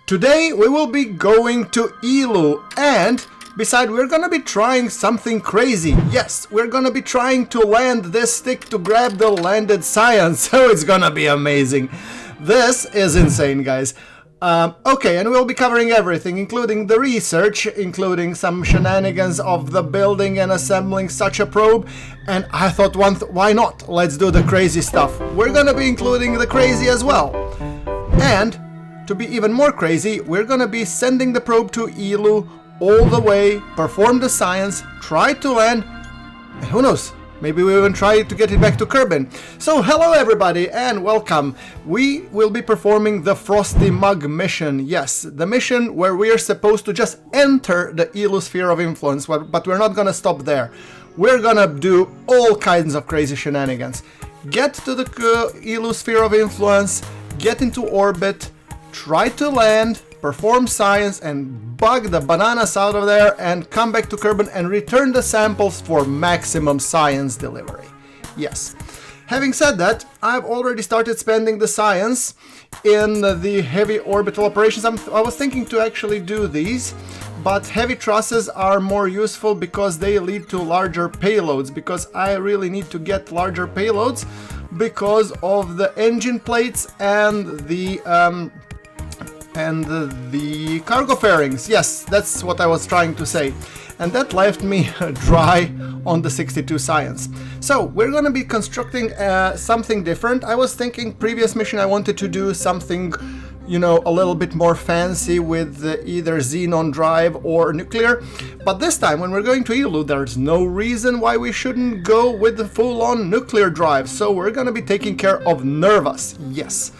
Today we will be going to Eloo, and besides we're gonna be trying something crazy. Yes, we're gonna be trying to land this stick to grab the landed science, so it's gonna be amazing. This is insane, guys. Okay, and we'll be covering everything, including the research, including some shenanigans of the building and assembling such a probe. And I thought, why not? Let's do the crazy stuff. We're gonna be including the crazy as well. And to be even more crazy, we're gonna be sending the probe to Eloo all the way, perform the science, try to land, and who knows? Maybe we even try to get it back to Kerbin. So hello everybody and welcome. We will be performing the Frosty Mug mission. Yes, the mission where we are supposed to just enter the Eloo sphere of influence, but we're not gonna stop there. We're gonna do all kinds of crazy shenanigans. Get to the Eloo sphere of influence, get into orbit, try to land, perform science, and bug the bananas out of there, and come back to Kerbin and return the samples for maximum science delivery. Yes. Having said that, I've already started spending the science in the heavy orbital operations. I was thinking to actually do these, but heavy trusses are more useful because they lead to larger payloads, because I really need to get larger payloads because of the engine plates and the cargo fairings. Yes, that's what I was trying to say. And that left me dry on the 62 science. So we're gonna be constructing something different. I was thinking previous mission I wanted to do something, you know, a little bit more fancy with either xenon drive or nuclear. But this time when we're going to Eloo, there's no reason why we shouldn't go with the full-on nuclear drive. So we're gonna be taking care of Nervas. Yes.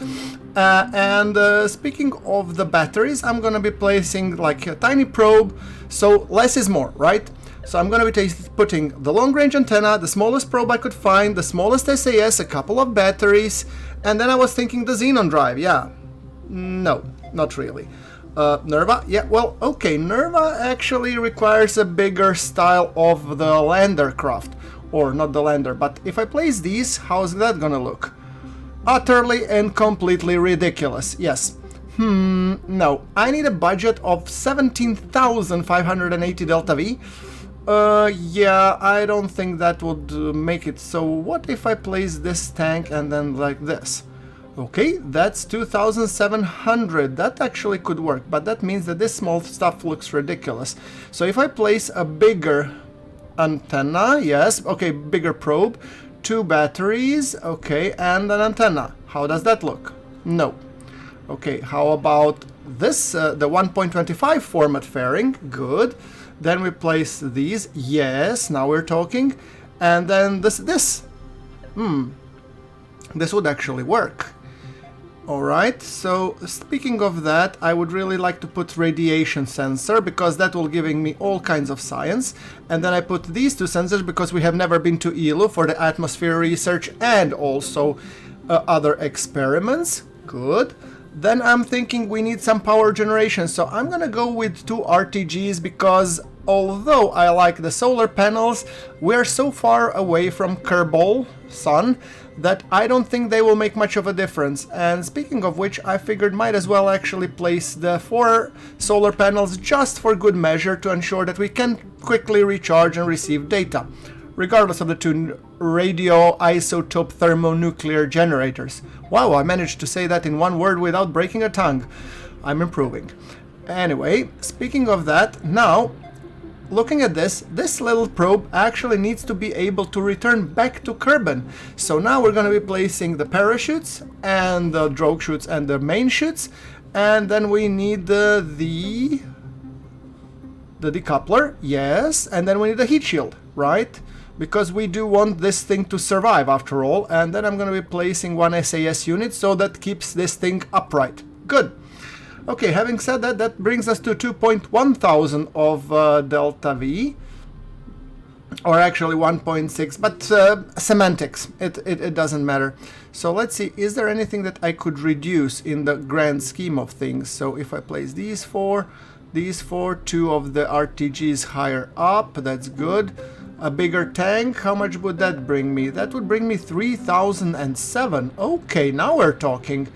Speaking of the batteries, I'm gonna be placing like a tiny probe, so less is more, right? So I'm gonna be putting the long-range antenna, the smallest probe I could find, the smallest SAS, a couple of batteries, and then I was thinking the xenon drive. Yeah, no, not really. Nerva, yeah, well, okay, Nerva actually requires a bigger style of the lander craft, or not the lander, but if I place these, how's that gonna look? Utterly and completely ridiculous. Yes. No. I need a budget of 17,580 Delta V. Yeah, I don't think that would make it. So what if I place this tank and then like this? Okay, that's 2,700. That actually could work, but that means that this small stuff looks ridiculous. So if I place a bigger antenna, yes, okay, bigger probe, 2 batteries, okay, and an antenna. How does that look? No. Okay, how about this, the 1.25 format fairing? Good. Then we place these. Yes, now we're talking. And then this. This would actually work. Alright, so speaking of that, I would really like to put radiation sensor, because that will giving me all kinds of science. And then I put these 2 sensors because we have never been to Eloo for the atmosphere research and also other experiments. Good. Then I'm thinking we need some power generation, so I'm gonna go with 2 RTGs because although I like the solar panels, we're so far away from Kerbin sun that I don't think they will make much of a difference. And speaking of which, I figured might as well actually place the 4 solar panels just for good measure to ensure that we can quickly recharge and receive data, regardless of the 2 radioisotope thermonuclear generators. Wow, I managed to say that in one word without breaking a tongue. I'm improving. Anyway, speaking of that, now looking at this little probe actually needs to be able to return back to Kerbin. So now we're going to be placing the parachutes and the drogue chutes and the main chutes, and then we need the decoupler, yes, and then we need the heat shield, right? Because we do want this thing to survive after all. And then I'm going to be placing 1 SAS unit so that keeps this thing upright. Good. Okay, having said that, that brings us to 2,100 of Delta V, or actually 1.6, but semantics, it doesn't matter. So let's see, is there anything that I could reduce in the grand scheme of things? So if I place these 4, 2 of the RTGs higher up, that's good. A bigger tank, how much would that bring me? That would bring me 3,007. Okay, now we're talking.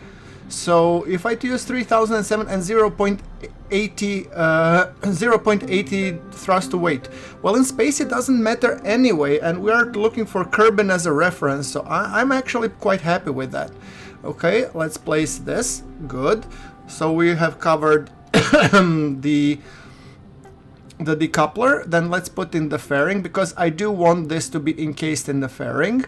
So if I use 3007 and 0.80 thrust to weight, well, in space it doesn't matter anyway, and we are looking for Kerbin as a reference, so I'm actually quite happy with that. Okay, let's place this. Good. So we have covered the decoupler. Then let's put in the fairing, because I do want this to be encased in the fairing.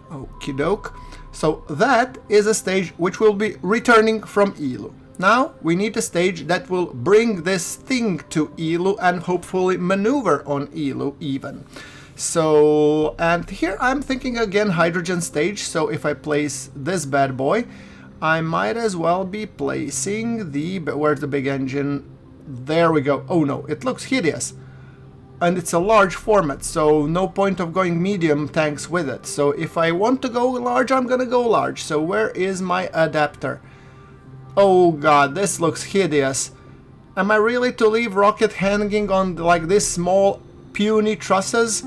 Okie doke. So that is a stage which will be returning from Eloo. Now we need a stage that will bring this thing to Eloo and hopefully maneuver on Eloo even. So, and here I'm thinking again hydrogen stage. So if I place this bad boy, I might as well be placing the... Where's the big engine? There we go. Oh no, it looks hideous. And it's a large format, so no point of going medium tanks with it. So if I want to go large, I'm gonna go large. So where is my adapter? Oh god, this looks hideous. Am I really to leave rocket hanging on like this small puny trusses?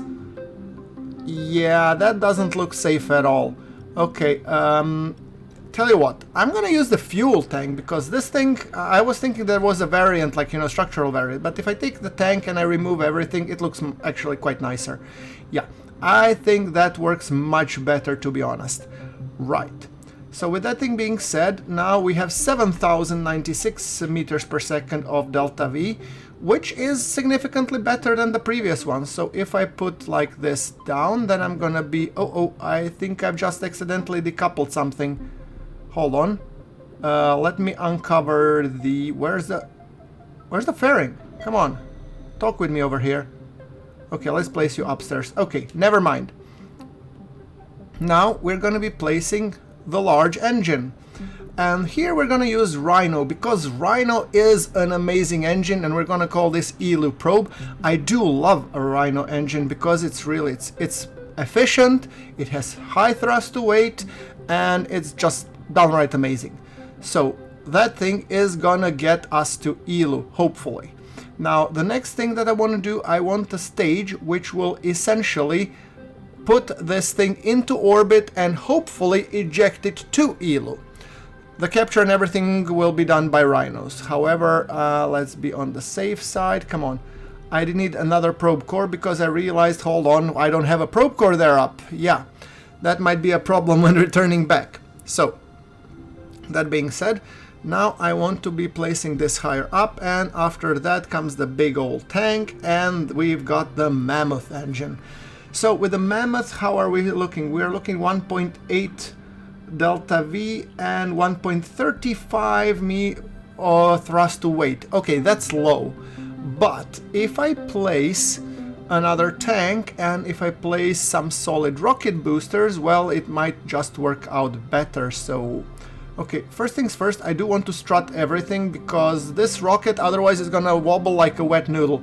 Yeah, that doesn't look safe at all. Okay, tell you what, I'm gonna use the fuel tank, because this thing, I was thinking there was a variant, like, you know, structural variant, but if I take the tank and I remove everything, it looks actually quite nicer. Yeah, I think that works much better, to be honest. Right. So with that thing being said, now we have 7,096 meters per second of delta V, which is significantly better than the previous one. So if I put like this down, then I'm gonna be... Oh, I think I've just accidentally decoupled something. Hold on. Let me uncover the... Where's the fairing? Come on. Talk with me over here. Okay, let's place you upstairs. Okay, never mind. Now we're gonna be placing the large engine. And here we're gonna use Rhino, because Rhino is an amazing engine, and we're gonna call this Eloo probe. I do love a Rhino engine because it's really... It's efficient, it has high thrust to weight, and it's just downright amazing. So that thing is gonna get us to Eloo, hopefully. Now the next thing that I want to do, I want a stage which will essentially put this thing into orbit and hopefully eject it to Eloo. The capture and everything will be done by Rhinos. However, let's be on the safe side. Come on. I need another probe core, because I realized, hold on, I don't have a probe core there up. Yeah, that might be a problem when returning back. So that being said, now I want to be placing this higher up, and after that comes the big old tank, and we've got the Mammoth engine. So with the Mammoth, how are we looking? We are looking 1.8 delta V and 1.35 thrust to weight. Okay, that's low. But if I place another tank and if I place some solid rocket boosters, well, it might just work out better. So okay, first things first, I do want to strut everything, because this rocket otherwise is gonna wobble like a wet noodle.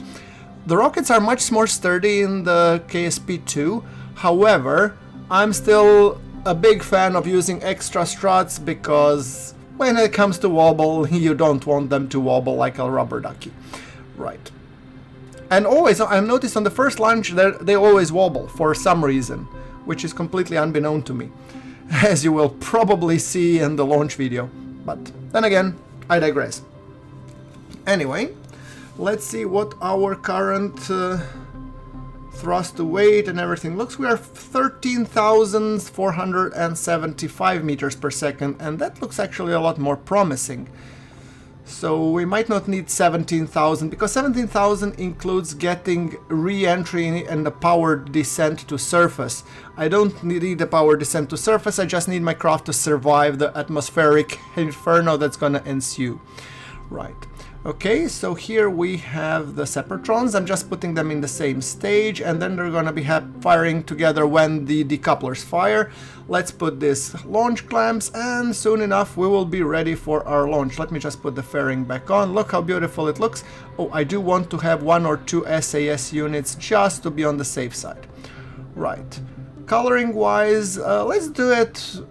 The rockets are much more sturdy in the KSP2, however, I'm still a big fan of using extra struts, because when it comes to wobble, you don't want them to wobble like a rubber ducky. Right. And always, I've noticed on the first launch, they always wobble for some reason, which is completely unbeknown to me, as you will probably see in the launch video. But then again, I digress. Anyway, let's see what our current thrust to weight and everything looks. We are 13,475 meters per second, and that looks actually a lot more promising. So we might not need 17,000, because 17,000 includes getting re-entry and the powered descent to surface. I don't need a powered descent to surface, I just need my craft to survive the atmospheric inferno that's gonna ensue. Right. Okay, so here we have the Separatrons. I'm just putting them in the same stage, and then they're gonna be firing together when the decouplers fire. Let's put this launch clamps, and soon enough we will be ready for our launch. Let me just put the fairing back on. Look how beautiful it looks. Oh, I do want to have 1 or 2 SAS units just to be on the safe side. Right. Coloring wise, let's do it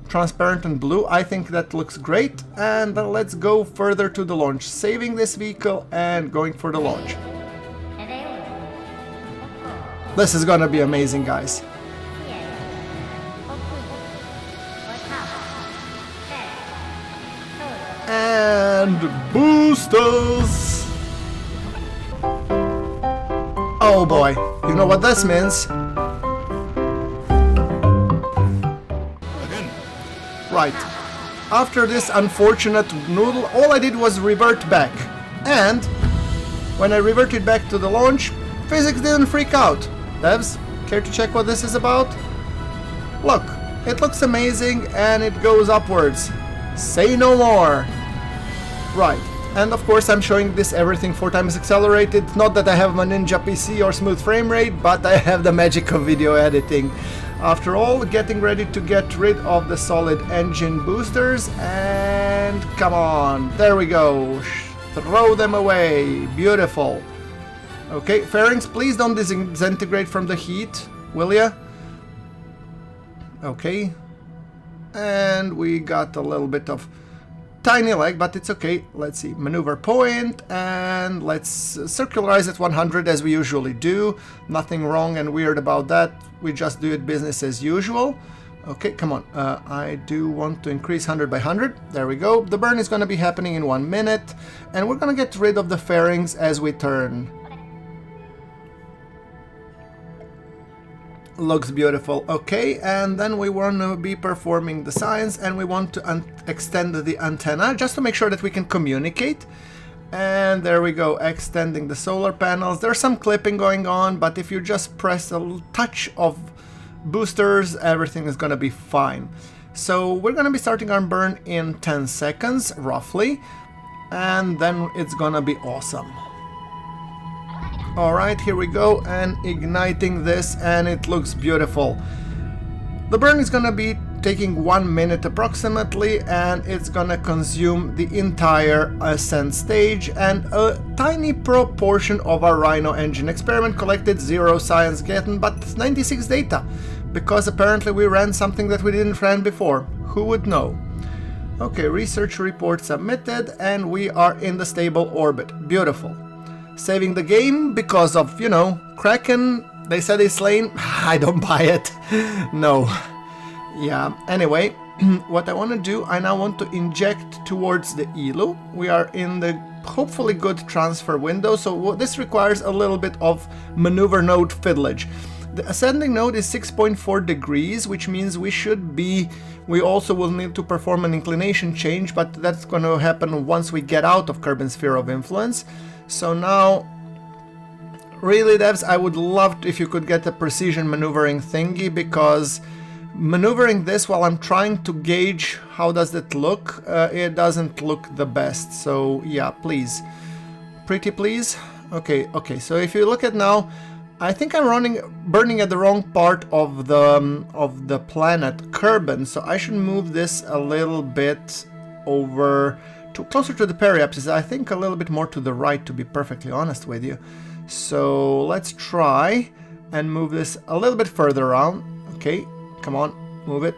transparent and blue. I think that looks great, and let's go further to the launch, saving this vehicle and going for the launch. This is gonna be amazing, guys. and boosters. Oh boy, you know what this means. Right. After this unfortunate noodle, all I did was revert back. And when I reverted back to the launch, physics didn't freak out. Devs, care to check what this is about? Look, it looks amazing and it goes upwards. Say no more. Right. And of course I'm showing this everything 4 times accelerated. Not that I have my Ninja PC or smooth frame rate, but I have the magic of video editing. After all, getting ready to get rid of the solid engine boosters, and come on, there we go. Throw them away. Beautiful. Okay, fairings, please don't disintegrate from the heat, will ya? Okay. And we got a little bit of tiny lag, but it's okay. Let's see, maneuver point, and let's circularize at 100 as we usually do. Nothing wrong and weird about that. We just do it business as usual. Okay, come on. I do want to increase 100 by 100. There we go. The burn is going to be happening in 1 minute, and we're going to get rid of the fairings as we turn. Looks beautiful. Okay, and then we want to be performing the science, and we want to extend the antenna just to make sure that we can communicate. And there we go, extending the solar panels. There's some clipping going on, but if you just press a touch of boosters, everything is going to be fine. So we're going to be starting our burn in 10 seconds roughly, and then it's going to be awesome. Alright, here we go, and igniting this, and it looks beautiful. The burn is gonna be taking 1 minute approximately, and it's gonna consume the entire Ascent stage, and a tiny proportion of our Rhino engine experiment collected 0 science gain, but 96 data, because apparently we ran something that we didn't run before. Who would know? Okay, research report submitted, and we are in the stable orbit. Beautiful. Saving the game because of, you know, Kraken, they said it's lane. I don't buy it. No. Yeah, anyway, what I want to do, I now want to inject towards the Eloo. We are in the hopefully good transfer window, so this requires a little bit of maneuver node fiddlage. The ascending node is 6.4 degrees, which means we also will need to perform an inclination change, but that's going to happen once we get out of Kerbin's sphere of influence. So now, really devs, I would love if you could get a precision maneuvering thingy, because maneuvering this while I'm trying to gauge how does it look, it doesn't look the best. So yeah, please. Pretty please. Okay, so if you look at now, I think I'm burning at the wrong part of the planet Kerbin, so I should move this a little bit over closer to the periapsis. I think a little bit more to the right, to be perfectly honest with you. So let's try and move this a little bit further around. Okay, come on, move it.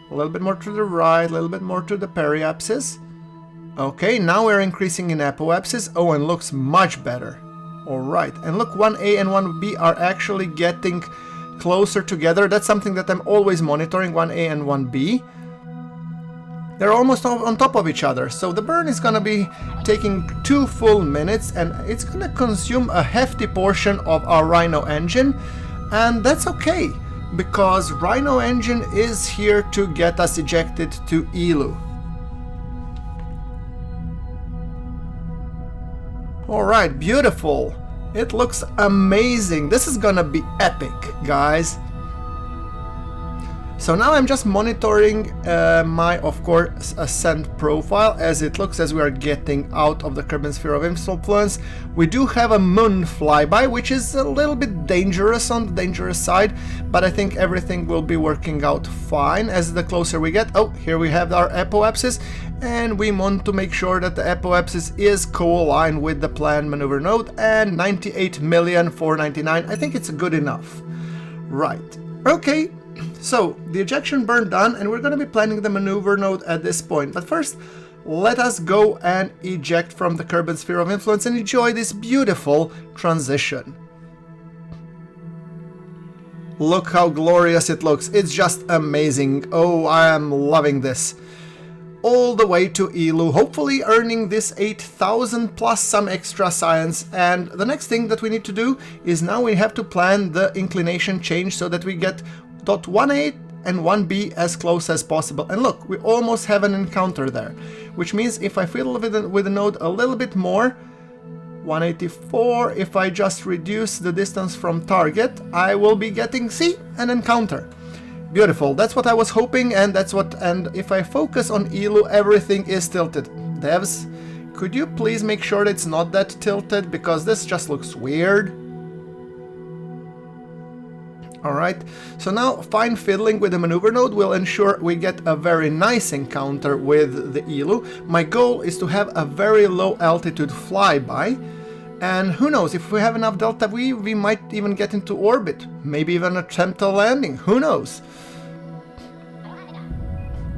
A little bit more to the right, a little bit more to the periapsis. Okay, now we're increasing in apoapsis. Oh, and looks much better. Alright, and look, 1A and 1B are actually getting closer together. That's something that I'm always monitoring, 1A and 1B. They're almost on top of each other, so the burn is gonna be taking 2 full minutes, and it's gonna consume a hefty portion of our Rhino engine, and that's okay, because Rhino engine is here to get us ejected to Eloo. Alright, beautiful. It looks amazing. This is gonna be epic, guys. So now I'm just monitoring my, of course, Ascent profile as it looks as we are getting out of the Kerbin sphere of influence. We do have a moon flyby, which is a little bit dangerous, on the dangerous side, but I think everything will be working out fine as the closer we get. Oh, here we have our apoapsis, and we want to make sure that the apoapsis is co-aligned with the planned maneuver node, and 98,499,000, I think it's good enough. Right, okay. So, the ejection burn done, and we're going to be planning the maneuver node at this point. But first, let us go and eject from the Kerbin sphere of influence and enjoy this beautiful transition. Look how glorious it looks. It's just amazing. Oh, I am loving this. all the way to Eloo, hopefully earning this 8,000 plus some extra science. And the next thing that we need to do is now we have to plan the inclination change so that we get .18 and 1b as close as possible. And look, we almost have an encounter there, which means if I fiddle with the node a little bit more, 184, if I just reduce the distance from target, I will be getting, see, an encounter. Beautiful, that's what I was hoping, and if I focus on Eloo, everything is tilted. Devs, could you please make sure that it's not that tilted, because this just looks weird. Alright, so now fine fiddling with the maneuver node will ensure we get a very nice encounter with the Eloo. My goal is to have a very low altitude flyby, and who knows, if we have enough delta V, we might even get into orbit, maybe even attempt a landing, who knows.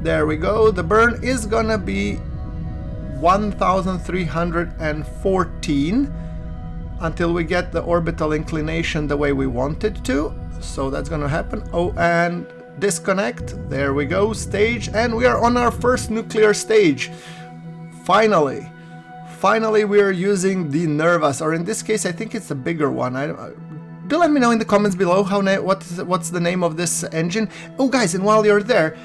There we go, the burn is gonna be 1314 until we get the orbital inclination the way we want it to. So that's gonna happen. Oh, and disconnect. There we go, stage, and we are on our first nuclear stage. Finally. Finally we are using the Nervous, or in this case I think it's a bigger one. Do let me know in the comments below what's the name of this engine. Oh guys, and while you're there,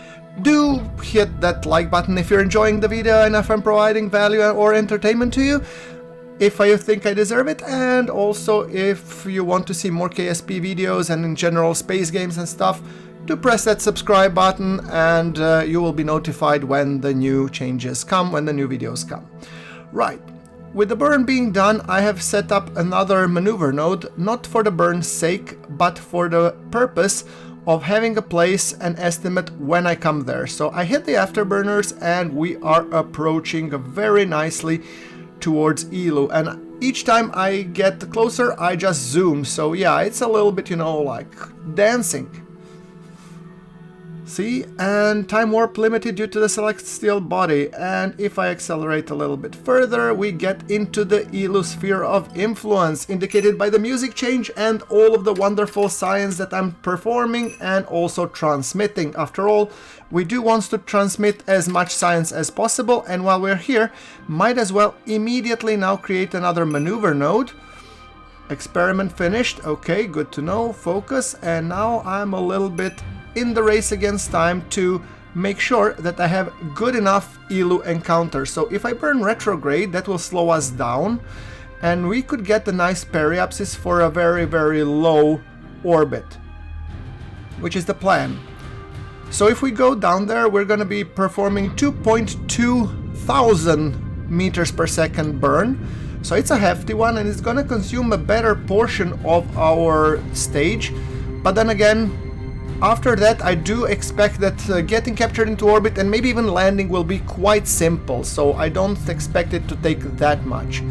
do hit that like button if you're enjoying the video and if I'm providing value or entertainment to you, if you think I deserve it, and also if you want to see more KSP videos and in general space games and stuff, do press that subscribe button and you will be notified when the new changes come, when the new videos come. Right, with the burn being done, I have set up another maneuver node, not for the burn's sake, but for the purpose of having a place and estimate when I come there. So I hit the afterburners and we are approaching very nicely towards Eloo, and each time I get closer I just zoom, so yeah, it's a little bit, you know, like dancing. See, and time warp limited due to the celestial body, and if I accelerate a little bit further we get into the Eloo sphere of influence, indicated by the music change and all of the wonderful science that I'm performing and also transmitting. After all, we do want to transmit as much science as possible, and while we're here, might as well immediately now create another maneuver node. Experiment finished, okay, good to know, focus, and now I'm a little bit in the race against time to make sure that I have good enough Eloo encounters. So if I burn retrograde, that will slow us down, and we could get a nice periapsis for a very, very low orbit, which is the plan. So if we go down there, we're going to be performing 2.2 thousand meters per second burn. So it's a hefty one, and it's going to consume a better portion of our stage. But then again, after that I do expect that getting captured into orbit and maybe even landing will be quite simple. So I don't expect it to take that much.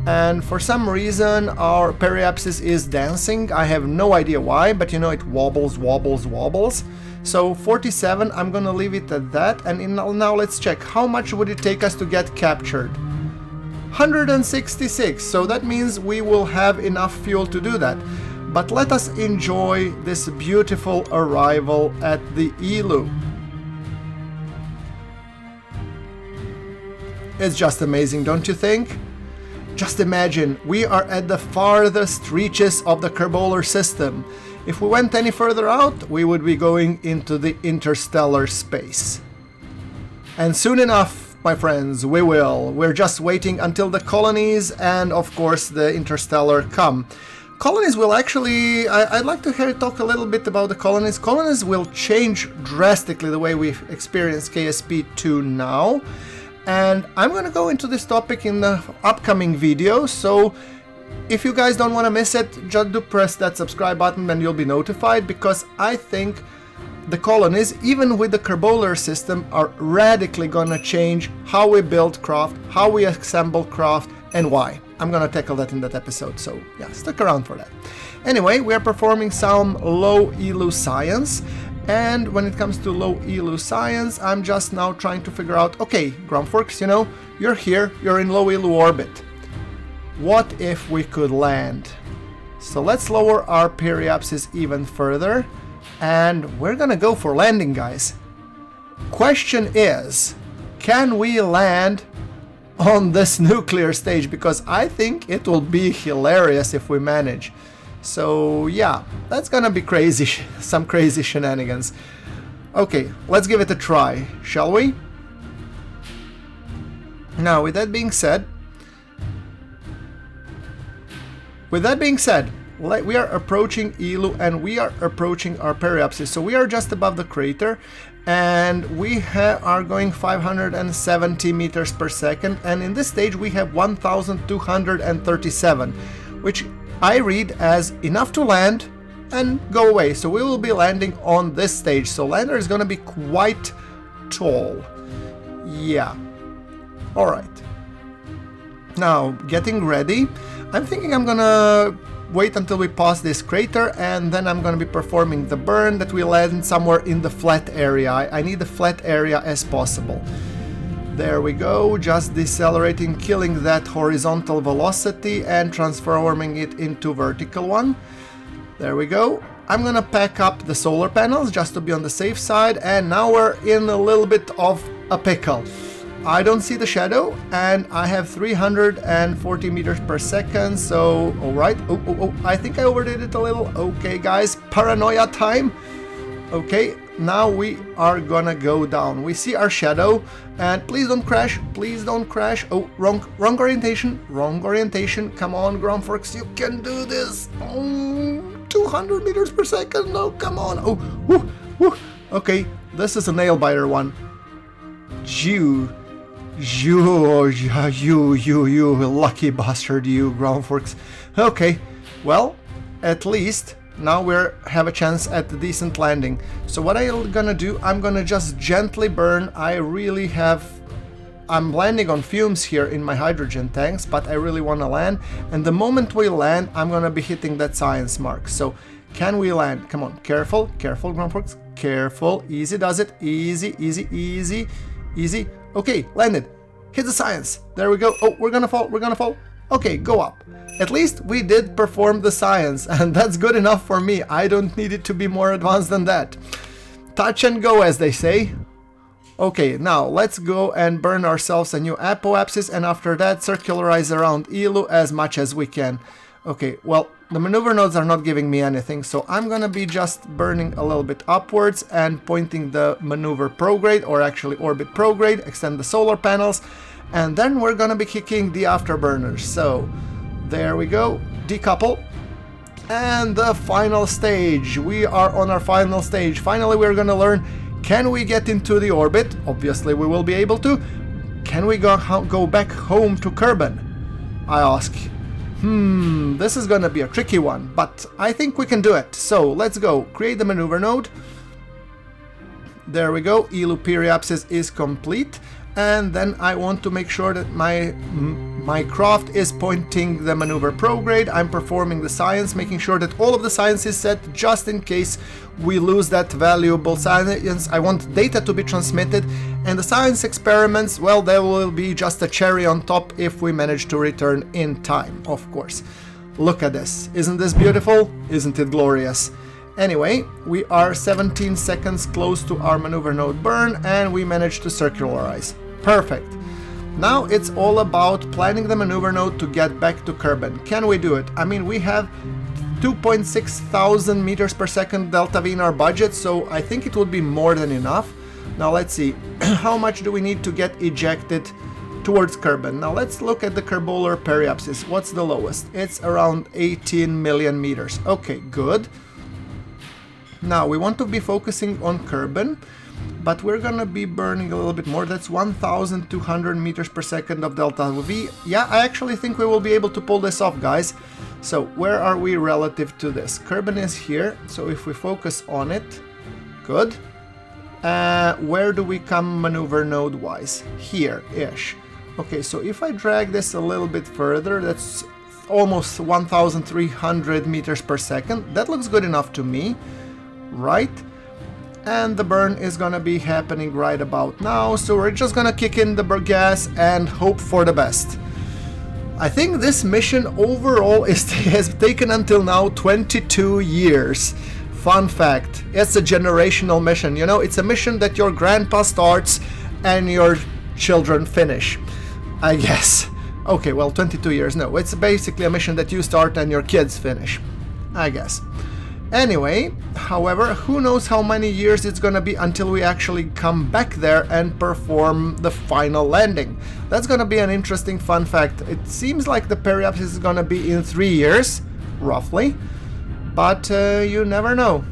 And for some reason our periapsis is dancing. I have no idea why, but you know, it wobbles, wobbles, wobbles. So 47, I'm gonna leave it at that, and now let's check how much would it take us to get captured. 166, so that means we will have enough fuel to do that. But let us enjoy this beautiful arrival at the Eloo. It's just amazing, don't you think? Just imagine, we are at the farthest reaches of the Kerbin system. If we went any further out, we would be going into the interstellar space. And soon enough, my friends, we will. We're just waiting until the colonies and, of course, the interstellar come. Colonies will actually... I'd like to hear you talk a little bit about the colonies. Colonies will change drastically the way we experience KSP 2 now. And I'm going to go into this topic in the upcoming video, so if you guys don't want to miss it, just do press that subscribe button and you'll be notified, because I think the colonies, even with the Kerbin system, are radically going to change how we build craft, how we assemble craft, and why. I'm going to tackle that in that episode, so yeah, stick around for that. Anyway, we are performing some low Eloo science. And when it comes to low Eloo science, I'm just now trying to figure out, okay, Grumpworks, you know, you're here, you're in low Eloo orbit. What if we could land? So let's lower our periapsis even further, and we're gonna go for landing, guys. Question is, can we land on this nuclear stage? Because I think it will be hilarious if we manage. So yeah, that's gonna be crazy, some crazy shenanigans. Okay, let's give it a try, shall we? Now, with that being said, we are approaching Eloo and we are approaching our periapsis. So we are just above the crater and we are going 570 meters per second, and in this stage we have 1237, which I read as enough to land and go away. So we will be landing on this stage. So lander is going to be quite tall. Yeah. All right. Now, getting ready. I'm thinking I'm gonna wait until we pass this crater, and then I'm gonna be performing the burn that we land somewhere in the flat area. I need the flat area as possible. There we go, just decelerating, killing that horizontal velocity and transforming it into vertical one. There we go. I'm gonna pack up the solar panels just to be on the safe side, and now we're in a little bit of a pickle. I don't see the shadow, and I have 340 meters per second, so alright. Oh, I think I overdid it a little. Okay, guys, paranoia time. Okay, now we are gonna go down. We see our shadow, and please don't crash, please don't crash. Oh, wrong orientation, Come on, Gromforks, you can do this. Oh, 200 meters per second, no, come on. Oh, woo. Okay, this is a nail biter one. You lucky bastard, you, Gromforks. Okay, well, at least now we have a chance at the decent landing. So what I'm gonna do, I'm gonna just gently burn. I'm landing on fumes here in my hydrogen tanks, but I really want to land. And the moment we land, I'm gonna be hitting that science mark. So can we land? Come on, careful, Gromforks, careful. Easy does it, easy. Okay, landed. Hit the science. There we go. Oh, we're gonna fall. Okay, go up. At least we did perform the science, and that's good enough for me. I don't need it to be more advanced than that. Touch and go, as they say. Okay, now let's go and burn ourselves a new apoapsis, and after that circularize around Eloo as much as we can. Okay, well, the maneuver nodes are not giving me anything, so I'm gonna be just burning a little bit upwards and pointing the maneuver prograde, or actually orbit prograde, extend the solar panels, and then we're gonna be kicking the afterburners. So there we go, decouple, and the final stage. We are on our final stage. Finally, we're gonna learn, can we get into the orbit? Obviously we will be able to. Can we go back home to Kerbin, I ask? This is gonna be a tricky one, but I think we can do it. So let's go, create the maneuver node. There we go, Eloo periapsis is complete, and then I want to make sure that my craft is pointing the maneuver prograde. I'm performing the science, making sure that all of the science is set just in case we lose that valuable science. I want data to be transmitted, and the science experiments, well, they will be just a cherry on top if we manage to return in time, of course. Look at this. Isn't this beautiful? Isn't it glorious? Anyway, we are 17 seconds close to our maneuver node burn, and we managed to circularize. Perfect. Now it's all about planning the maneuver node to get back to Kerbin. Can we do it? I mean, we have 2.6 thousand meters per second delta V in our budget, so I think it would be more than enough. Now let's see, how much do we need to get ejected towards Kerbin? Now let's look at the Kerbolar periapsis. What's the lowest? It's around 18 million meters. Okay, good. Now we want to be focusing on Kerbin, but we're gonna be burning a little bit more. That's 1,200 meters per second of delta V. Yeah, I actually think we will be able to pull this off, guys. So where are we relative to this? Kerbin is here, so if we focus on it, good. Where do we come maneuver node wise? Here-ish. Okay, so if I drag this a little bit further, that's almost 1,300 meters per second. That looks good enough to me, right? And the burn is gonna be happening right about now, so we're just gonna kick in the gas and hope for the best. I think this mission overall has taken until now 22 years. Fun fact, it's a generational mission, you know, it's a mission that your grandpa starts and your children finish, I guess. Okay, well, 22 years, no. It's basically a mission that you start and your kids finish, I guess. Anyway, however, who knows how many years it's gonna be until we actually come back there and perform the final landing. That's gonna be an interesting fun fact. It seems like the periapsis is gonna be in 3 years, roughly, but you never know.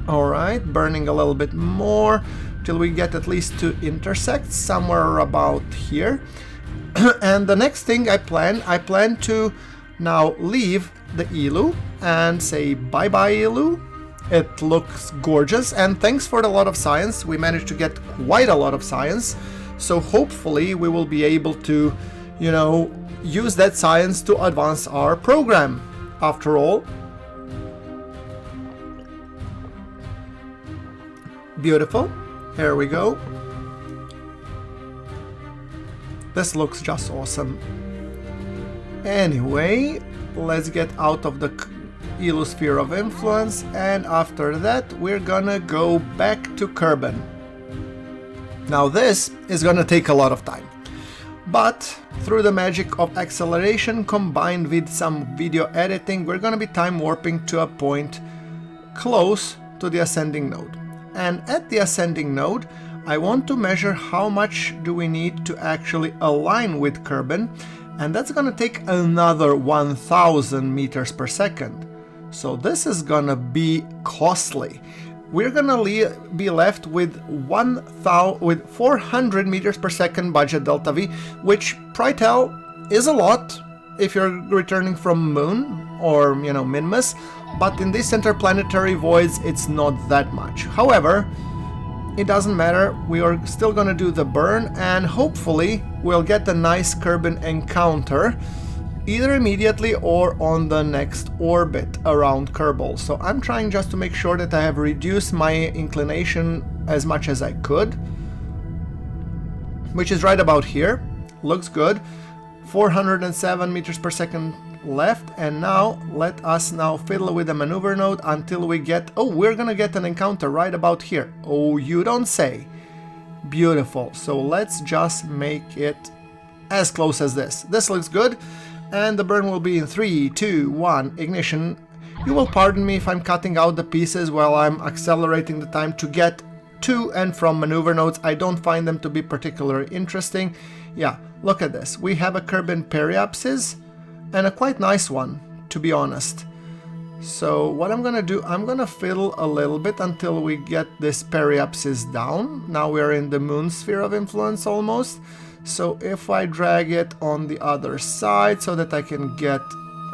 Alright, burning a little bit more till we get at least 2 intersects somewhere about here. And the next thing I plan to now leave the Eloo and say bye-bye Eloo. It looks gorgeous, and thanks for the lot of science. We managed to get quite a lot of science, so hopefully we will be able to, you know, use that science to advance our program. After all, beautiful. Here we go. This looks just awesome. Anyway, let's get out of the Eloo sphere of influence, and after that we're gonna go back to Kerbin. Now this is gonna take a lot of time, but through the magic of acceleration combined with some video editing, we're gonna be time warping to a point close to the ascending node. And at the ascending node, I want to measure how much do we need to actually align with Kerbin, and that's gonna take another 1000 meters per second. So this is gonna be costly. We're gonna be left with 400 meters per second budget delta V, which, pray tell, is a lot if you're returning from Moon or, you know, Minmus, but in these interplanetary voids it's not that much. However, it doesn't matter, we are still gonna do the burn, and hopefully we'll get a nice Kerbin encounter either immediately or on the next orbit around Kerbal. So I'm trying just to make sure that I have reduced my inclination as much as I could, which is right about here. Looks good. 407 meters per second left, and now let us now fiddle with the maneuver node until we get, oh, we're gonna get an encounter right about here. Oh, you don't say. Beautiful. So let's just make it as close as this. This looks good, and the burn will be in 3, 2, 1, ignition. You will pardon me if I'm cutting out the pieces while I'm accelerating the time to get to and from maneuver nodes. I don't find them to be particularly interesting. Yeah, look at this. We have a Kerbin periapsis, and a quite nice one, to be honest. So what I'm gonna do, I'm gonna fiddle a little bit until we get this periapsis down. Now we're in the Moon sphere of influence almost. So if I drag it on the other side so that I can get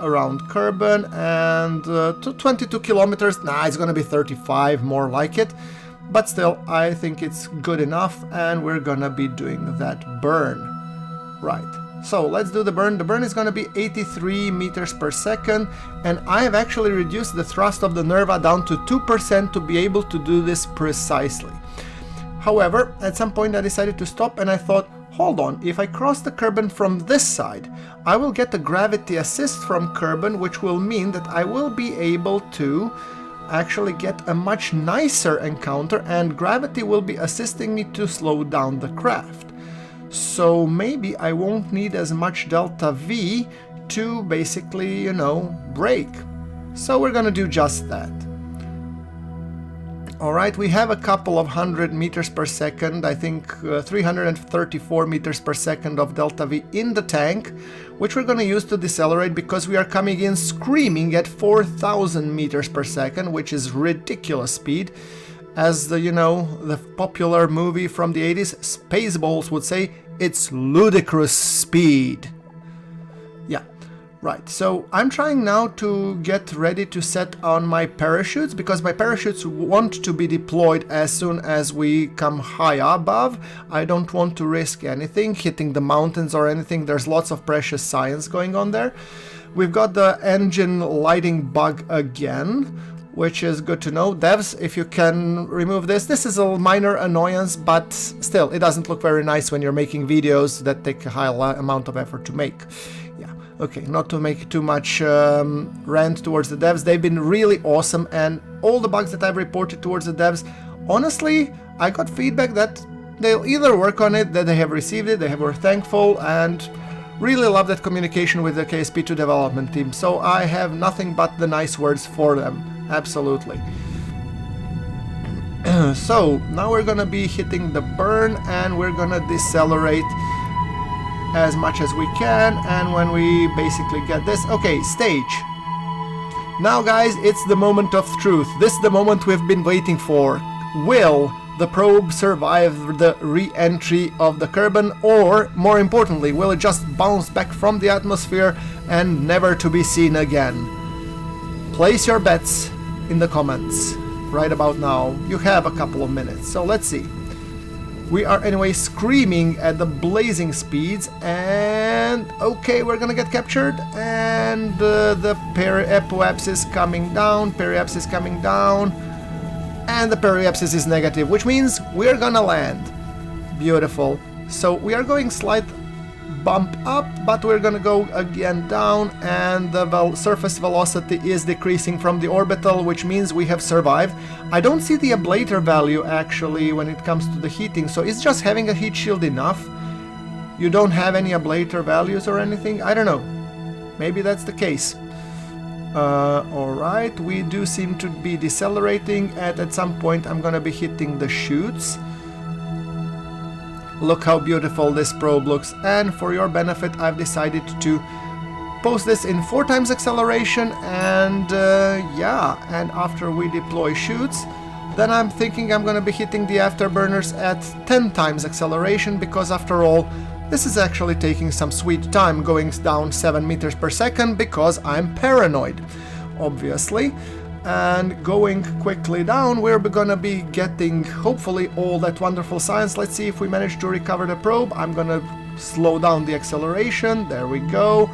around Kerbin, and to 22 kilometers, nah, it's gonna be 35, more like it. But still, I think it's good enough, and we're gonna be doing that burn. Right. So let's do the burn. The burn is going to be 83 meters per second, and I have actually reduced the thrust of the Nerva down to 2% to be able to do this precisely. However, at some point I decided to stop, and I thought, hold on, if I cross the Kerbin from this side, I will get a gravity assist from Kerbin, which will mean that I will be able to actually get a much nicer encounter, and gravity will be assisting me to slow down the craft. So maybe I won't need as much delta V to basically, you know, brake. So we're gonna do just that. Alright, we have a couple of 100 meters per second, I think 334 meters per second of delta V in the tank, which we're gonna use to decelerate because we are coming in screaming at 4000 meters per second, which is ridiculous speed. As the, you know, the popular movie from the 80s, Spaceballs, would say, it's ludicrous speed. Yeah, right. So I'm trying now to get ready to set on my parachutes, because my parachutes want to be deployed as soon as we come high above. I don't want to risk anything, hitting the mountains or anything. There's lots of precious science going on there. We've got the engine lighting bug again, which is good to know. Devs, if you can remove this. This is a minor annoyance, but still, it doesn't look very nice when you're making videos that take a high amount of effort to make. Yeah, okay, not to make too much rant towards the devs. They've been really awesome, and all the bugs that I've reported towards the devs, honestly, I got feedback that they'll either work on it, that they have received it, were thankful, and really love that communication with the KSP2 development team. So I have nothing but the nice words for them. Absolutely. So now we're gonna be hitting the burn, and we're gonna decelerate as much as we can, and when we basically get this, okay, stage. Now guys, it's the moment of truth. This is the moment we've been waiting for. Will the probe survive the re-entry of the Kerbin, or more importantly, will it just bounce back from the atmosphere and never to be seen again? Place your bets in the comments right about now. You have a couple of minutes, so let's see. We are anyway screaming at the blazing speeds, and okay, we're gonna get captured, and the periapsis is coming down, and the periapsis is negative, which means we're gonna land. Beautiful. So we are going slight bump up, but we're gonna go again down, and the surface velocity is decreasing from the orbital, which means we have survived. I don't see the ablator value actually when it comes to the heating, so is just having a heat shield enough? You don't have any ablator values or anything? I don't know. Maybe that's the case. Alright, we do seem to be decelerating, and at some point I'm gonna be hitting the chutes. Look how beautiful this probe looks, and for your benefit I've decided to post this in 4 times acceleration, and yeah, and after we deploy chutes, then I'm thinking I'm gonna be hitting the afterburners at 10 times acceleration, because after all, this is actually taking some sweet time going down 7 meters per second, because I'm paranoid, obviously. And going quickly down, we're gonna be getting, hopefully, all that wonderful science. Let's see if we manage to recover the probe. I'm gonna slow down the acceleration. There we go.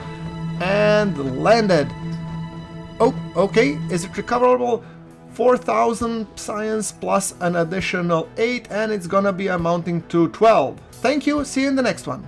And landed. Oh, okay. Is it recoverable? 4,000 science plus an additional 8, and it's gonna be amounting to 12. Thank you. See you in the next one.